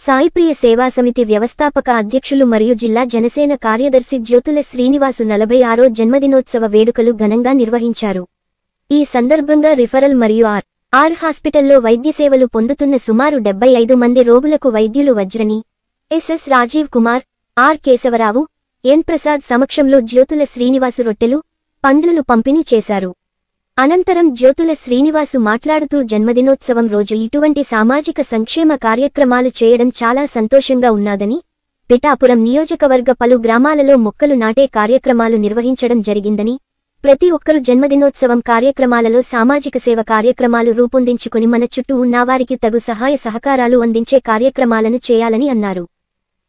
సాయిప్రియ సేవా సమితి వ్యవస్థాపక అధ్యక్షులు మరియు జిల్లా జనసేన కార్యదర్శి జ్యోతుల శ్రీనివాసు 46వ జన్మదినోత్సవ వేడుకలు ఘనంగా నిర్వహించారు. ఈ సందర్భంగా రిఫరల్ మరియు ఆర్ హాస్పిటల్లో వైద్య సేవలు పొందుతున్న సుమారు 75 మంది రోగులకు వైద్యులు వజ్రని, ఎస్ఎస్ రాజీవ్ కుమార్, ఆర్ కేశవరావు, ఎన్ ప్రసాద్ సమక్షంలో జ్యోతుల శ్రీనివాసు రొట్టెలు, పండ్లు పంపిణీ చేశారు. అనంతరం జ్యోతుల శ్రీనివాసు మాట్లాడుతూ జన్మదినోత్సవం రోజు ఇటువంటి సామాజిక సంక్షేమ కార్యక్రమాలు చేయడం చాలా సంతోషంగా ఉన్నాదని, పిఠాపురం నియోజకవర్గ పలు గ్రామాలలో మొక్కలు నాటే కార్యక్రమాలు నిర్వహించడం జరిగిందని, ప్రతి ఒక్కరూ జన్మదినోత్సవం కార్యక్రమాలలో సామాజిక సేవ కార్యక్రమాలు రూపొందించుకుని మన చుట్టూ ఉన్నవారికి తగు సహాయ సహకారాలు అందించే కార్యక్రమాలను చేయాలని అన్నారు.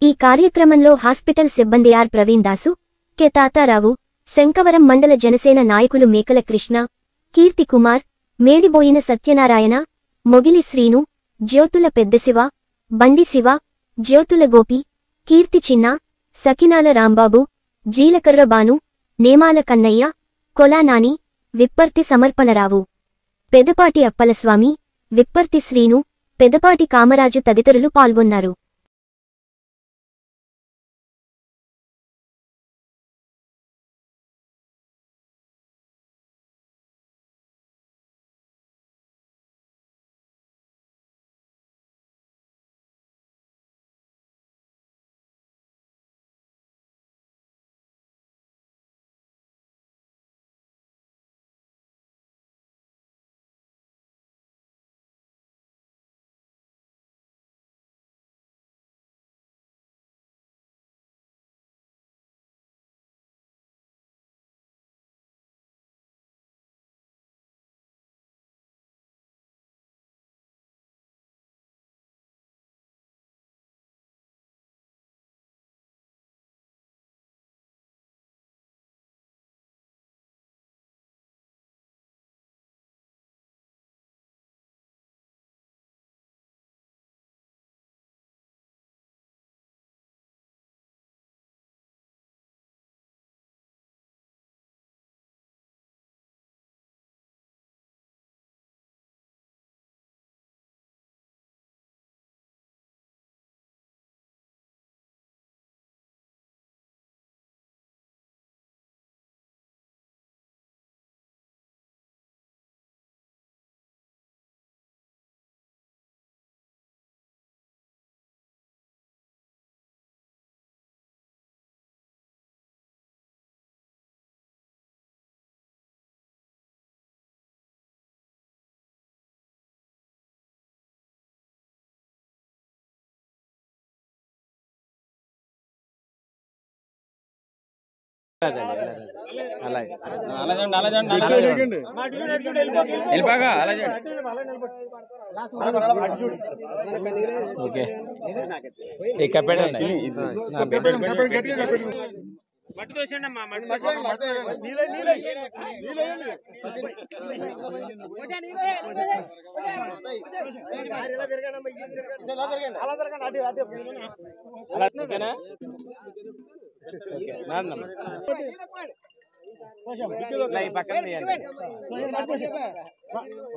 ఈ కార్యక్రమంలో హాస్పిటల్ సిబ్బంది ఆర్ ప్రవీణ్ దాసు, కె తాతారావు, శంకవరం మండల జనసేన నాయకులు మేకల కృష్ణ, కీర్తి కుమార్, మేడిబోయిన సత్యనారాయణ, మొగిలి శ్రీను, జ్యోతుల పెద్దశివ, బండి శివ, జ్యోతుల గోపి, కీర్తి చిన్న, సకినాల రాంబాబు, జీలకర్ర బాను, నేమాల కన్నయ్య, కొలానాని, విప్పర్తి సమర్పణరావు, పెదపాటి అప్పలస్వామి, విప్పర్తి శ్రీను, పెదపాటి కామరాజు తదితరులు పాల్గొన్నారు.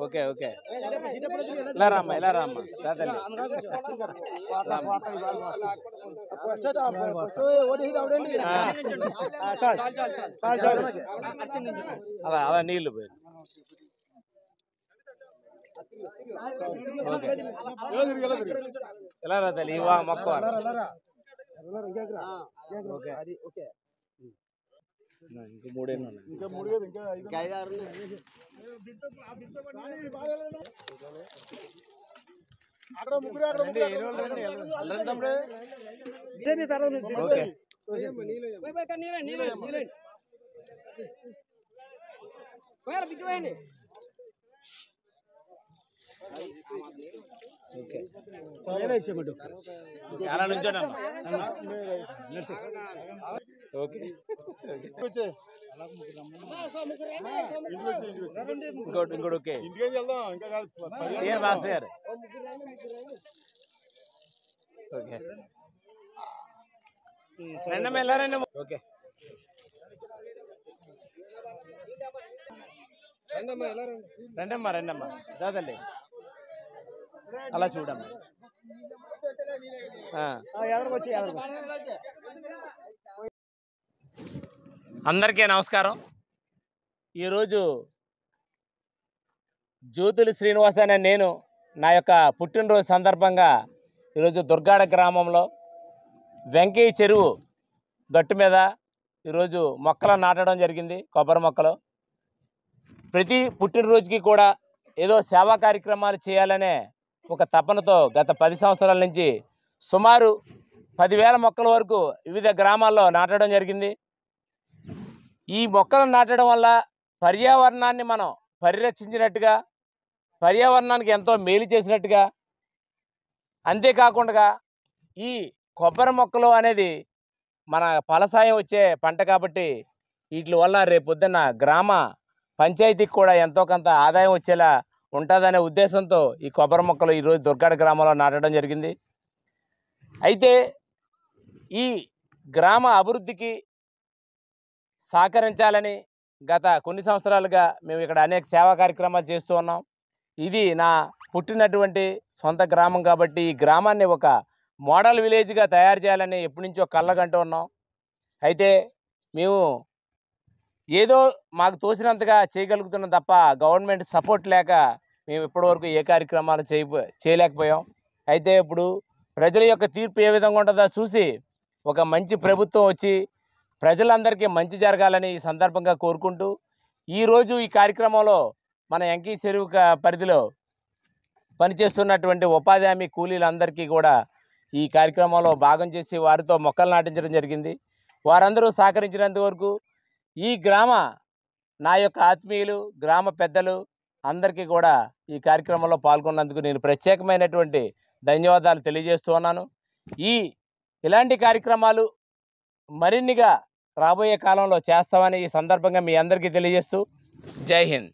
ఓకే ఓకే ఇలా రామ్మా అలా అలా నీళ్లు పోయి ఎలా రా తల్లి ఇవా మొక్క ఇంకా మూడేళ్ళు ఇంకోటి ఓకే ఏం రాసారు ఓకే రెండమ్మ వెళ్ళారండి ఓకే రెండమ్మ రాదండి అలా చూడమ్మా అందరికీ నమస్కారం. ఈరోజు జ్యోతుల శ్రీనివాస్ అనే నేను నా యొక్క పుట్టినరోజు సందర్భంగా ఈరోజు దుర్గాడ గ్రామంలో వెంకయ్య చెరువు గట్టు మీద ఈరోజు మొక్కలు నాటడం జరిగింది. కొబ్బరి మొక్కలు. ప్రతి పుట్టినరోజుకి కూడా ఏదో సేవా కార్యక్రమాలు చేయాలనే ఒక తపనతో గత 10 సంవత్సరాల నుంచి సుమారు 10,000 మొక్కల వరకు వివిధ గ్రామాల్లో నాటడం జరిగింది. ఈ మొక్కలు నాటడం వల్ల పర్యావరణాన్ని మనం పరిరక్షించినట్టుగా, పర్యావరణానికి ఎంతో మేలు చేసినట్టుగా, అంతేకాకుండా ఈ కొబ్బరి మొక్కలు అనేది మన ఫలసాయం వచ్చే పంట కాబట్టి వీటి వల్ల రేపొద్దున్న గ్రామ పంచాయతీకి కూడా ఎంతో కొంత ఆదాయం వచ్చేలా ఉంటుందనే ఉద్దేశంతో ఈ కొబ్బరి మొక్కలు ఈరోజు దుర్గాడ గ్రామంలో నాటడం జరిగింది. అయితే ఈ గ్రామ అభివృద్ధికి సహకరించాలని గత కొన్ని సంవత్సరాలుగా మేము ఇక్కడ అనేక సేవా కార్యక్రమాలు చేస్తూ ఉన్నాం. ఇది నా పుట్టినటువంటి సొంత గ్రామం కాబట్టి ఈ గ్రామాన్ని ఒక మోడల్ విలేజ్గా తయారు చేయాలని ఎప్పటి నుంచో కళ్ళగంటూ ఉన్నాం. అయితే మేము ఏదో మాకు తోచినంతగా చేయగలుగుతున్నాం తప్ప గవర్నమెంట్ సపోర్ట్ లేక మేము ఇప్పటివరకు ఏ కార్యక్రమాలు చేయలేకపోయాం. అయితే ఇప్పుడు ప్రజల యొక్క తీర్పు ఏ విధంగా ఉంటుందో చూసి ఒక మంచి ప్రభుత్వం వచ్చి ప్రజలందరికీ మంచి జరగాలని ఈ సందర్భంగా కోరుకుంటూ ఈరోజు ఈ కార్యక్రమంలో మన వెంకయ్య చెరువు పరిధిలో పనిచేస్తున్నటువంటి ఉపాధి హామీ కూలీలందరికీ కూడా ఈ కార్యక్రమంలో భాగం చేసి వారితో మొక్కలు నాటించడం జరిగింది. వారందరూ సహకరించినంత వరకు ఈ గ్రామ నా యొక్క ఆత్మీయులు, గ్రామ పెద్దలు అందరికీ కూడా ఈ కార్యక్రమంలో పాల్గొన్నందుకు నేను ప్రత్యేకమైనటువంటి ధన్యవాదాలు తెలియజేస్తూ ఉన్నాను. ఇలాంటి కార్యక్రమాలు మరిన్నిగా రాబోయే కాలంలో చేస్తామని ఈ సందర్భంగా మీ అందరికీ తెలియజేస్తూ జై హింద్.